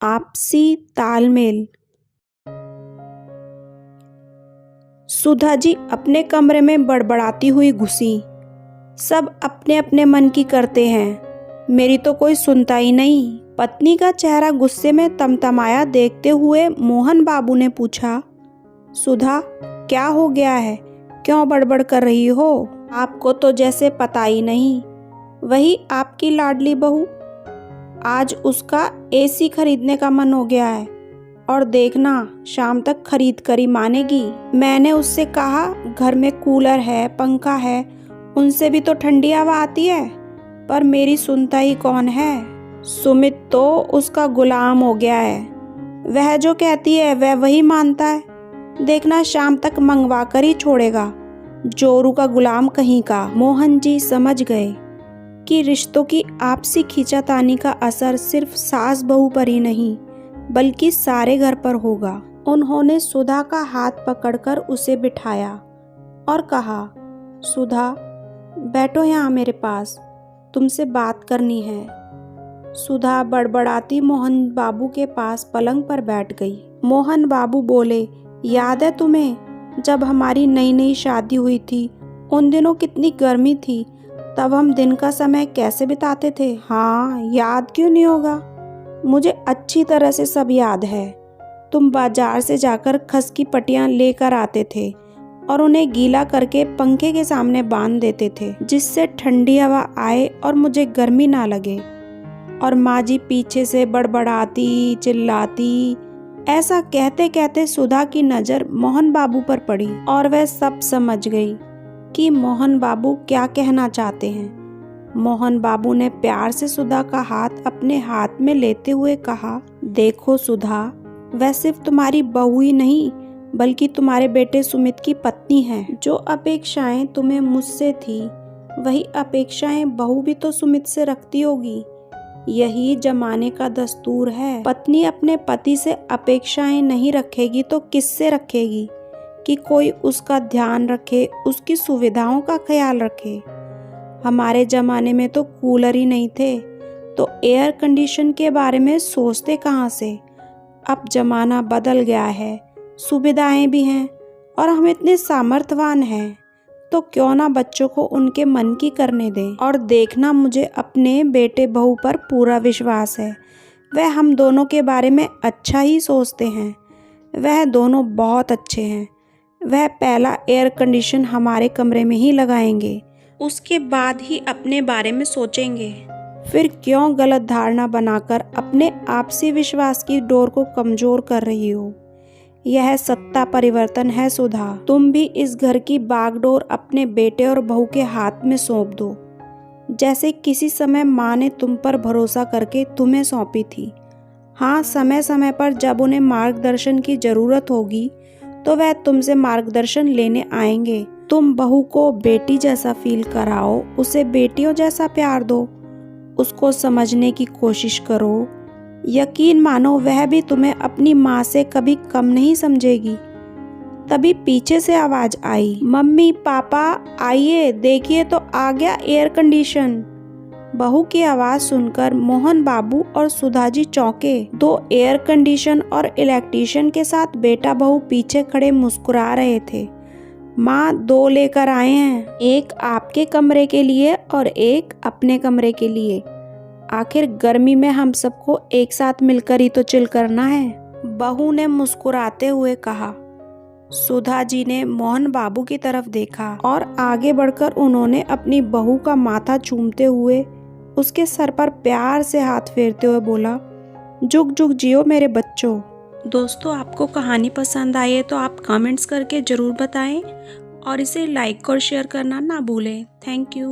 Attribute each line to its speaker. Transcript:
Speaker 1: आपसी तालमेल। सुधा जी अपने कमरे में बड़बड़ाती हुई घुसी। सब अपने अपने मन की करते हैं, मेरी तो कोई सुनता ही नहीं। पत्नी का चेहरा गुस्से में तमतमाया देखते हुए मोहन बाबू ने पूछा, सुधा क्या हो गया है, क्यों बड़बड़ कर रही हो? आपको तो जैसे पता ही नहीं। वही आपकी लाडली बहू, आज उसका एसी खरीदने का मन हो गया है और देखना शाम तक खरीद कर ही मानेगी। मैंने उससे कहा घर में कूलर है, पंखा है, उनसे भी तो ठंडी हवा आती है, पर मेरी सुनता ही कौन है। सुमित तो उसका गुलाम हो गया है, वह जो कहती है वह वही मानता है। देखना शाम तक मंगवा कर ही छोड़ेगा, जोरू का गुलाम कहीं का। मोहन जी समझ गए कि रिश्तों की आपसी खींचातानी का असर सिर्फ सास बहू पर ही नहीं बल्कि सारे घर पर होगा। उन्होंने सुधा का हाथ पकड़कर उसे बिठाया और कहा, सुधा बैठो यहाँ मेरे पास, तुमसे बात करनी है। सुधा बड़बड़ाती मोहन बाबू के पास पलंग पर बैठ गई। मोहन बाबू बोले, याद है तुम्हें जब हमारी नई नई शादी हुई थी, उन दिनों कितनी गर्मी थी, तब हम दिन का समय कैसे बिताते थे? हाँ, याद क्यों नहीं होगा, मुझे अच्छी तरह से सब याद है। तुम बाजार से जाकर खस की पट्टियां लेकर आते थे और उन्हें गीला करके पंखे के सामने बांध देते थे, जिससे ठंडी हवा आए और मुझे गर्मी ना लगे। और माँ जी पीछे से बड़बड़ाती चिल्लाती। ऐसा कहते कहते सुधा की नज़र मोहन बाबू पर पड़ी और वह सब समझ गई कि मोहन बाबू क्या कहना चाहते हैं। मोहन बाबू ने प्यार से सुधा का हाथ अपने हाथ में लेते हुए कहा, देखो सुधा, वह सिर्फ तुम्हारी बहू ही नहीं बल्कि तुम्हारे बेटे सुमित की पत्नी है। जो अपेक्षाएं तुम्हें मुझसे थी वही अपेक्षाएं बहू भी तो सुमित से रखती होगी। यही जमाने का दस्तूर है। पत्नी अपने पति से अपेक्षाएं नहीं रखेगी तो किससे रखेगी कि कोई उसका ध्यान रखे, उसकी सुविधाओं का ख्याल रखे। हमारे ज़माने में तो कूलर ही नहीं थे, तो एयर कंडीशन के बारे में सोचते कहाँ से। अब ज़माना बदल गया है, सुविधाएं भी हैं और हम इतने सामर्थ्यवान हैं, तो क्यों ना बच्चों को उनके मन की करने दें। और देखना, मुझे अपने बेटे बहू पर पूरा विश्वास है, वह हम दोनों के बारे में अच्छा ही सोचते हैं। वह दोनों बहुत अच्छे हैं। वह पहला एयर कंडीशन हमारे कमरे में ही लगाएंगे, उसके बाद ही अपने बारे में सोचेंगे। फिर क्यों गलत धारणा बनाकर अपने आपसी विश्वास की डोर को कमजोर कर रही हो। यह सत्ता परिवर्तन है सुधा। तुम भी इस घर की बागडोर अपने बेटे और बहू के हाथ में सौंप दो, जैसे किसी समय माँ ने तुम पर भरोसा करके तुम्हें सौंपी थी। हाँ, समय समय पर जब उन्हें मार्गदर्शन की जरूरत होगी तो वह तुमसे मार्गदर्शन लेने आएंगे। तुम बहू को बेटी जैसा फील कराओ, उसे बेटियों जैसा प्यार दो, उसको समझने की कोशिश करो। यकीन मानो वह भी तुम्हें अपनी माँ से कभी कम नहीं समझेगी। तभी पीछे से आवाज आई, मम्मी पापा आइए, देखिए तो आ गया एयर कंडीशन। बहू की आवाज सुनकर मोहन बाबू और सुधा जी चौंके। दो एयर कंडीशन और इलेक्ट्रीशियन के साथ बेटा बहू पीछे खड़े मुस्कुरा रहे थे। माँ, दो लेकर आए हैं, एक आपके कमरे के लिए और एक अपने कमरे के लिए। आखिर गर्मी में हम सबको एक साथ मिलकर ही तो चिल करना है, बहू ने मुस्कुराते हुए कहा। सुधा जी ने मोहन बाबू की तरफ देखा और आगे बढ़कर उन्होंने अपनी बहू का माथा चूमते हुए उसके सर पर प्यार से हाथ फेरते हुए बोला, जुग जुग जियो मेरे बच्चों। दोस्तों, आपको कहानी पसंद आई है तो आप कमेंट्स करके ज़रूर बताएं और इसे लाइक और शेयर करना ना भूलें। Thank you.